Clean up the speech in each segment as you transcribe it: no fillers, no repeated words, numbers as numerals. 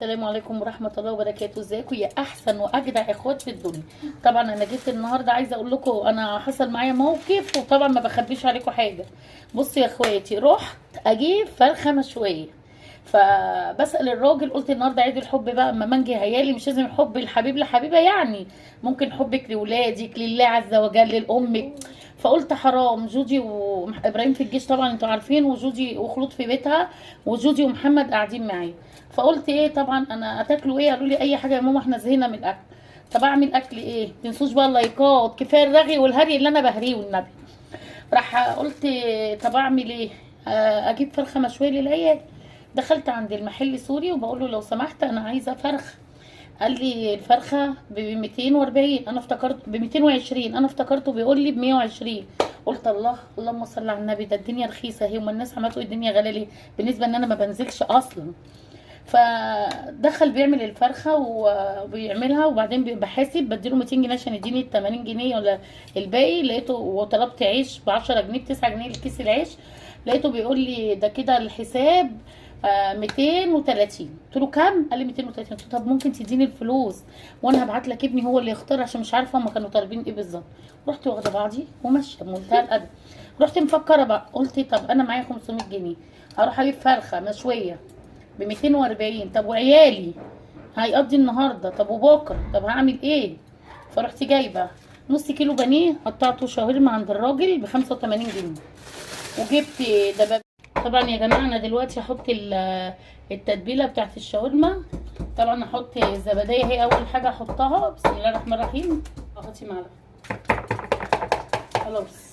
السلام عليكم ورحمة الله وبركاته. ازيكم يا احسن واجدع اخوات في الدنيا؟ طبعا انا جيت النهارده عايزه اقول لكم انا حصل معايا موقف، وطبعا ما بخبيش عليكم حاجه. بصوا يا اخواتي، رحت اجيب فرخه مشويه، فبسأل الراجل قلت النهارده عيد الحب بقى، اما منجي هيالي مش لازم حب الحبيب لحبيبه، يعني ممكن حبك لولادك لله عز وجل لامك. فقلت حرام، جودي وابراهيم في الجيش طبعا انتوا عارفين، وجودي وخلود في بيتها، وجودي ومحمد قاعدين معايا. فقلت ايه، طبعا انا هتاكلوا ايه؟ قالوا لي اي حاجه يا ماما احنا زهقنا من الاكل. طب اعمل اكل ايه؟ تنسوش بقى اللايكات، كفايه الرغي والهري اللي انا بهريه والنبي. راح قلت طب اعمل ايه؟ اجيب فرخه مشويه للعيال. دخلت عند المحل سوري وبقول له لو سمحت انا عايزه فرخه. قال لي الفرخه ب 240، انا افتكرت ب 220، انا افتكرته بيقول لي ب 120. قلت الله، اللهم صل على النبي، ده الدنيا رخيصه اهي، وما الناس عماله تقول الدنيا غاليه ليه بالنسبه ان انا ما بنزلش اصلا. فدخل بيعمل الفرخه وبيعملها، وبعدين بحاسب بديله 200 جنيه عشان يديني ال 80 جنيه ولا الباقي. لقيته وطلبت عيش ب 10 جنيه ب 9 جنيه لكيس العيش، لقيته بيقول لي ده كده الحساب 230. قلت له كام؟ قال لي 230. قلت له طب ممكن تديني الفلوس وانا هبعت لك ابني هو اللي يختار، عشان مش عارفه هم كانوا طالبين ايه بالظبط. رحت واخده بعضي وماشيه بمنتهى الادب. رحت مفكره بقى، قلت طب انا معايا 500 جنيه، اروح اجيب فرخه مشويه ب 240، طب وعيالي هيقضي النهارده، طب وبكره، طب هعمل ايه؟ فرحت جايبه نص كيلو بانيه قطعته شاورما عند الراجل ب 85 جنيه، وجبت دبابيس. طبعا يا جماعه انا دلوقتي هحط التتبيله بتاعت الشاورما. طبعا هحط الزباديه، هي اول حاجه احطها. بسم الله الرحمن الرحيم. احطي معلقه خلاص.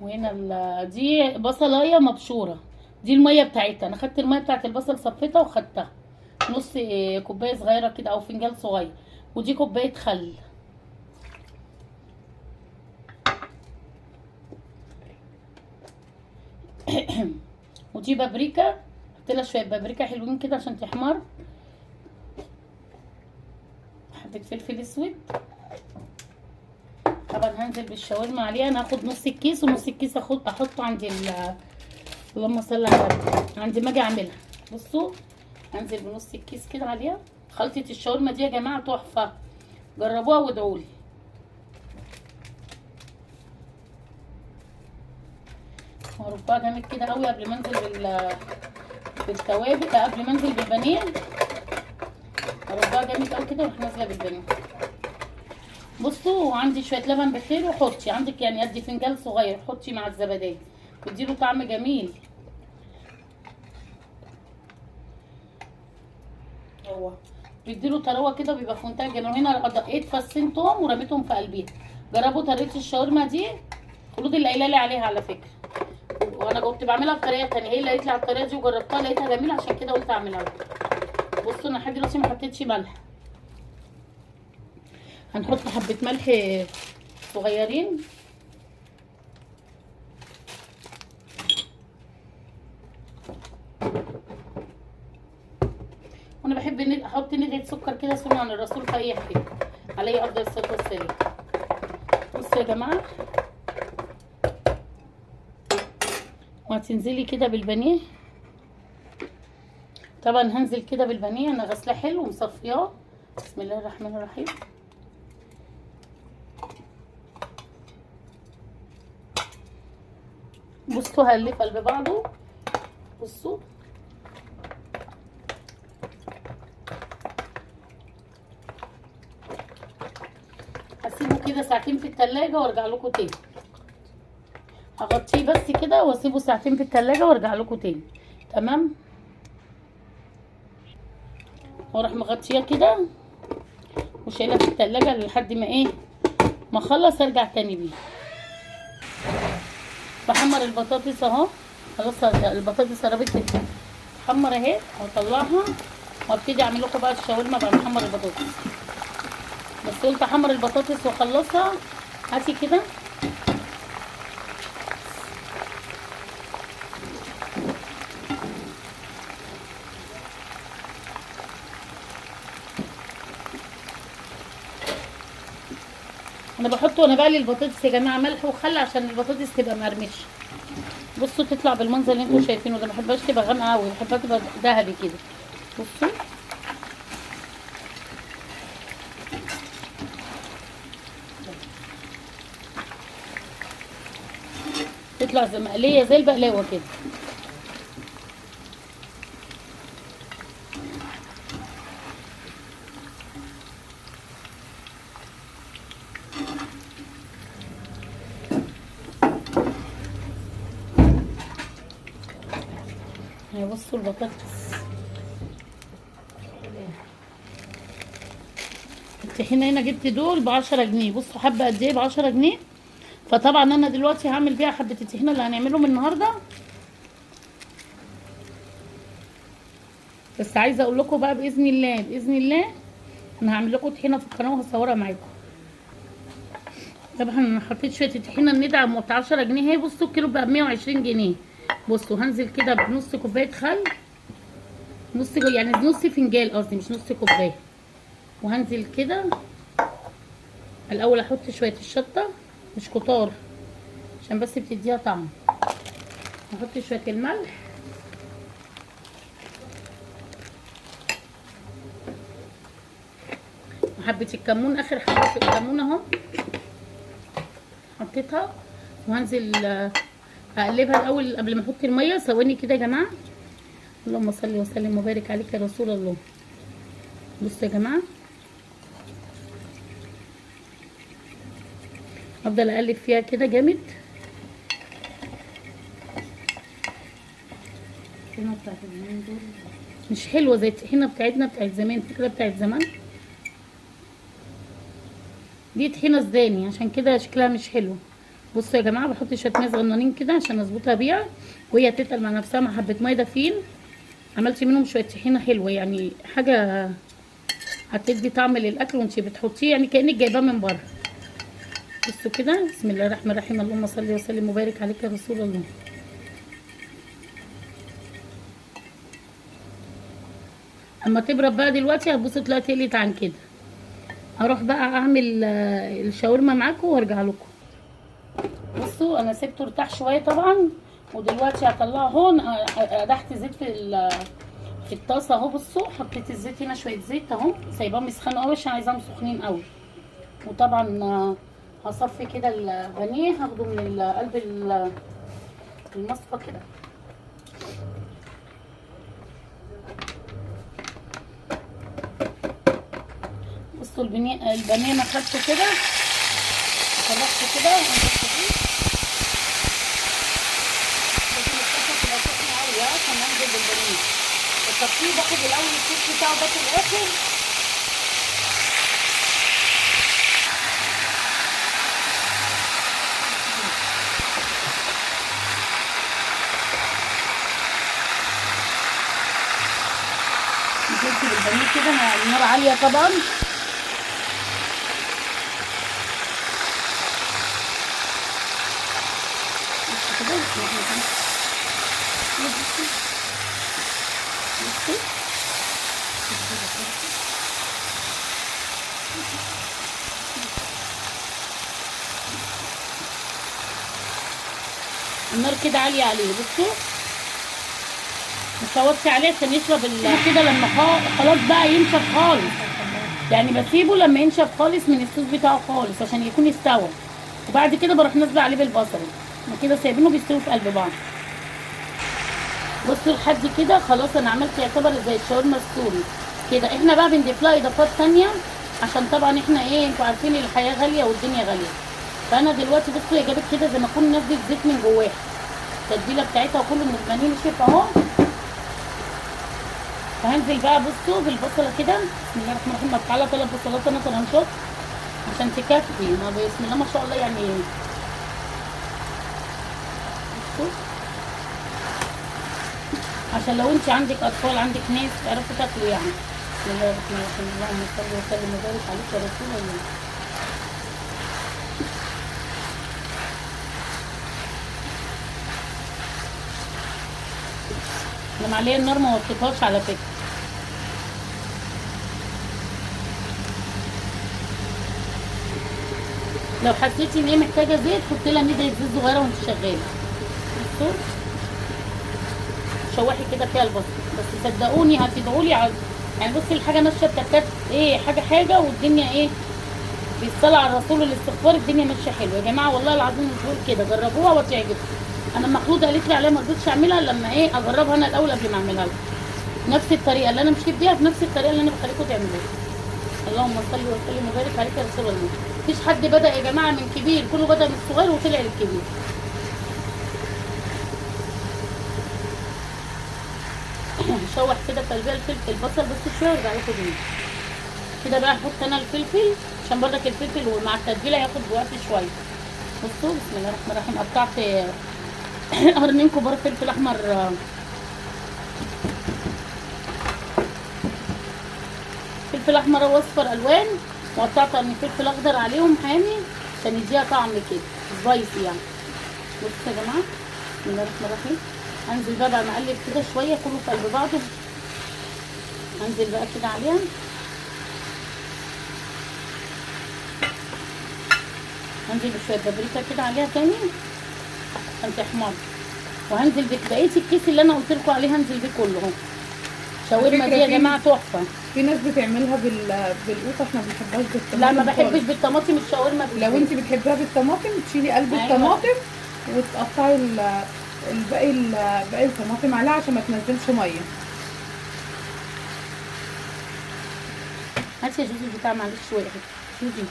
وهنا دي بصلايه مبشوره، دي الميه بتاعتها. انا خدت الميه بتاعت البصل صفيتها وخدتها نص كوبايه صغيره كده او فنجان صغير. ودي كوبايه خل. ودي بابريكا، حط لها شويه بابريكا حلوين كده عشان تحمر. حبه فلفل اسود. طبعا هنزل بالشاورما عليها. انا هاخد نص الكيس، ونص الكيس احطه عند اللهم صل على النبي، عند ما اجي اعملها. بصوا هنزل بنص الكيس كده عليها. خلطه الشاورما دي يا جماعه تحفه، جربوها وادعوا لي. هربها جامد كده قوي قبل ما انزل بالتوابل، قبل ما انزل بالبانيه. هربها جامد قوي كده واروح نازله بالبانيه. بصوا، وعندي شويه لبن بخير، وحطي عندك يعني قد فنجان صغير، حطي مع الزباديه بيديله طعم جميل. هو بيديله طراوه كده، بيبقى في منتهى الجمال. هنا دقيت فصين توم ورميتهم في قلبيها. جربوا طريقه الشاورما دي، خلود اللي قايله لي عليها على فكره، وانا كنت بعملها بطريقه ثانيه، هي اللي قالت لي على الطريقه دي وجربتها لقيتها جميله، عشان كده قلت اعملها لكم. بصوا انا لحد دلوقتي ما حطيتش ملح. هنحط حبه ملح صغيرين. وانا بحب احط ندعه سكر كده سنه عن الرسول في اي حاجه، عليه افضل الصلاه والسلام. بصوا يا جماعه، وهتنزلي كده بالبانيه. طبعا هنزل كده بالبانيه، انا غسلاه حلو ومصفياه. بسم الله الرحمن الرحيم. بصوا هلف قلب بعضه. بصوا هسيبه كده ساعتين في التلاجة وارجع لكم تاني. هغطيه بس كده واسيبه ساعتين في التلاجة وارجع لكم تاني. تمام. واروح مغطيه كده وشايلها في التلاجة لحد ما ايه، ما اخلص ارجع تاني بيه. بحمر البطاطس اهو. خلاص البطاطس قربت تتحمر اهي، واطلعها وابتدي اعمل لكم بقى الشاورما بعد ما احمر البطاطس. بس قلت احمر البطاطس واخلصها. هاتي كده. انا بحط وانا بقلي البطاطس يا جماعه ملح وخل عشان البطاطس تبقى مقرمشه. بصوا تطلع بالمنظر اللي انتوا شايفينه ده. ما بحبهاش تبقى غامقه قوي، بحبها تبقى ذهبي كده. بصوا تطلع زي مقليه زي البقلاوه كده. اهي بصوا البطاطس. الطحينه هنا جبت دول ب10 جنيه. بصوا حبه قد ايه ب10 جنيه. فطبعا انا دلوقتي هعمل بيها حبه الطحينه اللي هنعملهم النهارده. بس عايزه اقول لكم بقى باذن الله باذن الله انا هعمل لكم طحينه في القناه وهصورها معاكم. طبعا انا حطيت شويه الطحينه الندعه بتاع 10 جنيه. هي بصوا الكيلو بقى ب120 جنيه. بصوا هنزل كده بنص كوبايه خل، يعني نص فنجان قصدي، مش نص كوبايه. وهنزل كده الاول احط شويه الشطه مش كتار عشان بس بتديها طعم. هحط شويه الملح وحبه الكمون. اخر حبه في الكمون اهو حطيتها. وهنزل اقلبها الاول قبل ما احط الميه. ثواني كده يا جماعه. اللهم صل وسلم وبارك عليك يا رسول الله. بصوا يا جماعه افضل اقلب فيها كده جامد. الطحينه بتاعت زمان دول مش حلوه زي الطحينه بتاعتنا بتاعت زمان. فاكره بتاعت زمان دي طحينه زداني عشان كده شكلها مش حلو. بصوا يا جماعه بحط شويه ميه صغننين كده عشان اظبطها بيها وهي تتقل مع نفسها مع حبه ميه دافين. عملت منهم شويه طحينه حلوه يعني حاجه هتدي طعم للاكل وانتي بتحطيه يعني كانك جايباه من بره. بصوا كده. بسم الله الرحمن الرحيم. اللهم صل وسلم وبارك عليك يا رسول الله. اما تبرد بقى دلوقتي هتبصوا تلاقيها تقلت عن كده. هروح بقى اعمل الشاورما معاكم وارجع لكم. بصوا انا سبته ارتاح شويه طبعا. ودلوقتي هطلعه هون. قدحت زيت في الطاسه اهو. بصوا حطيت الزيت هنا شويه زيت اهو. سايباهم يسخنوا قوي عشان عايزاهم سخنين قوي. وطبعا هصفي كده البانيه هاخده من قلب المصفى كده. بصوا البانيه انا خدته كده خلصته كده وانضفته فيه. لازم الطاسه تبقى سخنه قوي عشان انزل بالبانيه. التصفيه باخد الاول الصوص بتاعه ده في الاخر. نزلت بالبانيه كده مع النار عاليه طبعا. النار كده عاليه عليه. بصوا مش هوطي عليه عشان يشرب كده. لما خلاص بقى ينشف خالص يعني بسيبه لما ينشف خالص من الصوص بتاعه خالص عشان يكون استوى. وبعد كده بروح نازله عليه بالبصل كده سايبينه بيستوي في قلب بعض. بصوا لحد كده خلاص انا عملت يعتبر زي الشاورما السوري كده. احنا بقى بنضيف لها اضافات ثانيه عشان طبعا احنا انتوا عارفين الحياه غاليه والدنيا غاليه. فانا دلوقتي بصوا هي جابت كده زي ما اكون نزلت زيت من جواها. التتبيله بتاعتها وكله من البانيه نشف اهو. فهنزل بقى بصوا بالبصله كده. بسم الله الرحمن الرحيم. مقطعه 3 بصلات انا طرنشات عشان تكفي. ما بسم الله ما شاء الله يعني. بصوا عشان لو انت عندك اطفال عندك ناس تعرفوا تاكلوا يعني. بسم الله الرحمن الرحيم. اللهم صل وسلم وبارك عليك يا رسول الله. انا معليه النار ما وطيتهاش على فكره. لو حسيتي ان هي محتاجه زيت حطي لها ندعه زيت صغيره وانت شغاله. بصوا شوحي كده فيها البصل، بس صدقوني هتدعوا لي يعني بصي الحاجه ناشفه بتكات ايه، حاجه والدنيا ايه، بالصلاه على الرسول والاستغفار الدنيا ماشيه حلوه يا جماعه، والله العظيم مش بقول كده، جربوها وتعجبكم. انا المخلوطه قالت لي عليها ما رضيتش اعملها لما ايه اجربها انا الاول قبل ما اعملها لكم. نفس الطريقه اللي انا مشيت بيها في نفس الطريقه اللي انا بخليكم تعملوها. اللهم صل وسلم وبارك عليك يا رسول الله. مفيش حد بدا يا جماعه من كبير، كله بدا من الصغير وطلع للكبير. شوح كده في قلبها الفلفل البصل بس شويه وارجع لكم تاني. كده بقى احط انا الفلفل عشان برضك الفلفل ومع التتبيله هياخد وقت شويه. بصوا بسم الله الرحمن الرحيم قطعت قرنين كبار فلفل احمر، فلفل احمر واصفر الوان، وقطعت قرن فلفل اخضر عليهم حامي عشان يديها طعم كده سبايسي يعني. بصوا يا جماعه بسم الله الرحمن الرحيم. هنزل بقى مقلب كده شويه كله في قلب بعضه، هنزل بقى كده عليها هنزل بشويه بابريكا كده عليها تاني عشان تحمر، وهنزل بقيه الكيس اللي انا قلت لكم عليه هنزل بيه كله اهو. شاورما دي يا جماعه تحفه. في ناس بتعملها بالقوطه، احنا ما بنحبهاش بالطماطم. لا ما بحبش بالطماطم الشاورما. لو انت بتحبيها بالطماطم تشيلي قلب الطماطم وتقطعي باقي الطماطم عليها عشان ما تنزلش ميه. هاتي يا جوزي بتاع معلش شويه جوزي.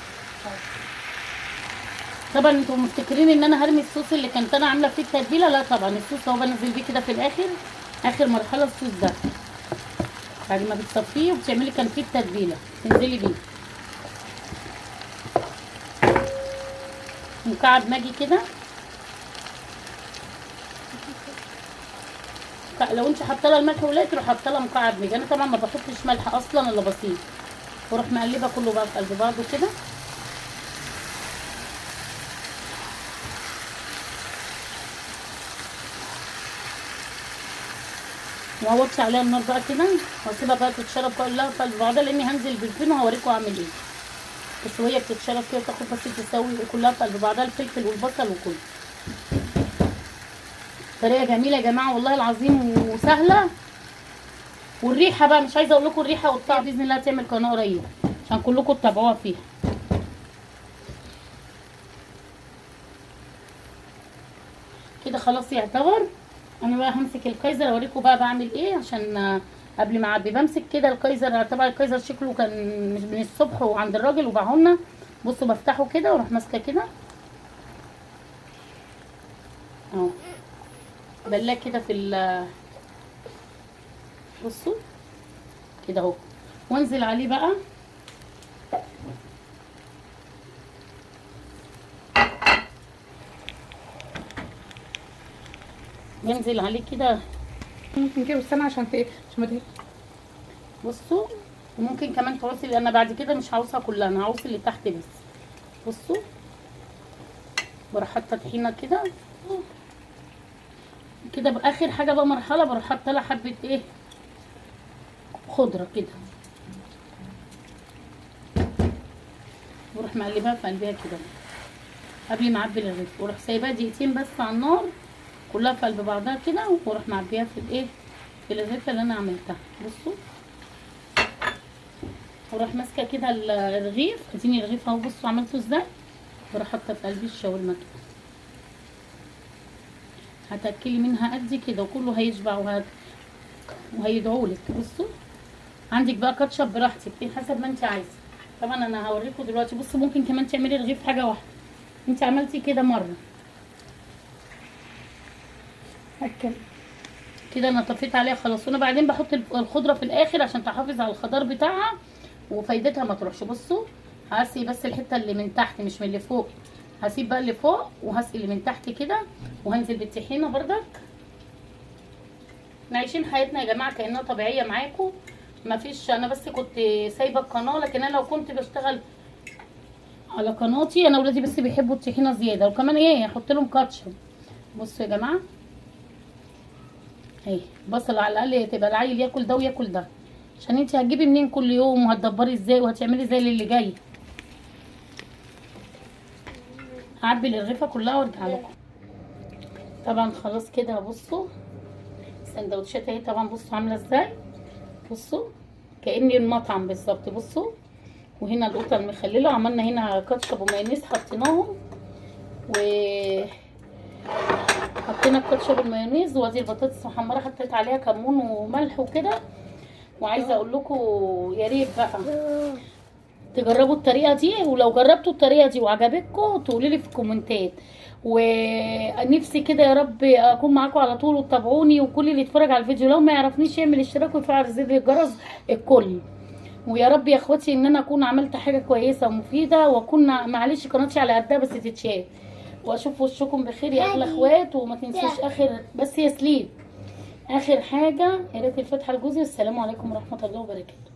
طبعا انتوا مفتكرين ان انا هرمي الصوص اللي كنت انا عامله فيه التتبيله، لا طبعا الصوص هو بنزل بيه كده في الاخر، اخر مرحله الصوص ده بعد ما بتصفيه وبتعملي كان فيه التتبيله تنزلي بيه مكعب ماجي كده. لو انت حاطه لها الملح قليل تروح حاطه لها مكعب ماجي. انا طبعا ما بحطش ملح اصلا الا بسيط، واروح مقلبه كله بقى في قلب بعضه كده. وهوطي عليها النار بقى كده واسيبها بقى تتشرب كلها في قلب بعضها، لاني هنزل بالفين وهوريكم اعمل ايه. بس وهي بتتشرب كده تاخد بس تسوي كلها في قلب بعضها الفلفل والبصل وكله. طريقه جميله يا جماعه والله العظيم وسهله، والريحه بقى مش عايزه اقول لكم الريحه والطعم. باذن الله هتعمل قناه قريب عشان كلكم تتابعوها فيها. كده خلاص يعتبر. انا بقى همسك الكايزر اوريكم بقى بعمل ايه، عشان قبل ما اعبي بمسك كده الكايزر. طبعا الكايزر شكله كان من الصبح وعند الراجل وباعهولنا. بصوا بفتحه كده واروح ماسكه كده اهو، بلاك كده في بصوا كده اهو، وانزل عليه بقى بنزل عليه كده. ممكن كده استنى عشان ما بصوا وممكن كمان تعوصي، لان انا بعد كده مش هعوصها كلها، انا هعوص اللي تحت بس. بصوا بروح حاطه طحينه كده كده. باخر حاجه بقى مرحله بروح حاطه لها حبه ايه خضره كده، بروح مقلبها في قلبها كده قبل ما اعبي الرغيف، واروح سايباها دقيقتين بس على النار كلها في قلب بعضها كده، واروح معبيها في الايه في الرغيفه اللي انا عملتها. بصوا واروح ماسكه كده الرغيف، اديني الرغيف اهو. بصوا عملته ازاي، بروح حاطه في قلبي الشاورما كده، هتاكلي منها قد كده وكله هيشبع وهيدعولك. بصوا عندك بقى كاتشب براحتك حسب ما انت عايزه، طبعا انا هوريكم دلوقتي. بصوا ممكن كمان تعملي رغيف حاجه واحده، انت عملتي كده مره كده انا طفيت عليها خلاص. وانا بعدين بحط الخضره في الاخر عشان تحافظ على الخضار بتاعها وفايدتها ما تروحش. بصوا هسقي بس الحته اللي من تحت مش من اللي فوق، هسيب بقى اللي فوق وهسقي اللي من تحت كده، وهنزل بالطحينه بردك. احنا عايشين حياتنا يا جماعه كانها طبيعيه معاكم، مفيش. انا بس كنت سايبه القناه، لكن انا لو كنت بشتغل على قناتي انا ولادي بس بيحبوا الطحينه زياده، وكمان ايه احط لهم كاتشب. بصوا يا جماعه اهي بصل على الاقل تبقى العيل ياكل ده وياكل ده، عشان انت هتجيبي منين كل يوم وهتدبري ازاي وهتعملي زي اللي جاي. هعبي الرغيفه كلها وارجع لكم. طبعا خلاص كده. بصوا السندوتشات اهي طبعا، بصوا عامله ازاي، بصوا كأني المطعم بالظبط. بصوا، وهنا القطه المخلله، عملنا هنا كاتشب ومايونيز حطيناهم، و حطينا الكاتشب والمايونيز، وادي البطاطس محمره حطيت عليها كمون وملح وكده. وعايزه اقول لكم يا ريت بقى تجربوا الطريقه دي، ولو جربتوا الطريقه دي وعجبتكم تقولوا لي في الكومنتات. ونفسي كده يا رب اكون معاكم على طول وتتابعوني، وكل اللي يتفرج على الفيديو لو ما يعرفنيش يعمل اشتراك ويفعل زر الجرس الكل. ويا رب يا اخواتي ان انا اكون عملت حاجه كويسه ومفيده، واكون معلش قناتي على قدها بس تتشاف. واشوف وشكم بخير يا اغلى اخوات. وما تنسوش اخر بس يا سليم، اخر حاجه يا ريت الفاتحه لجوزي، والسلام عليكم ورحمه الله وبركاته.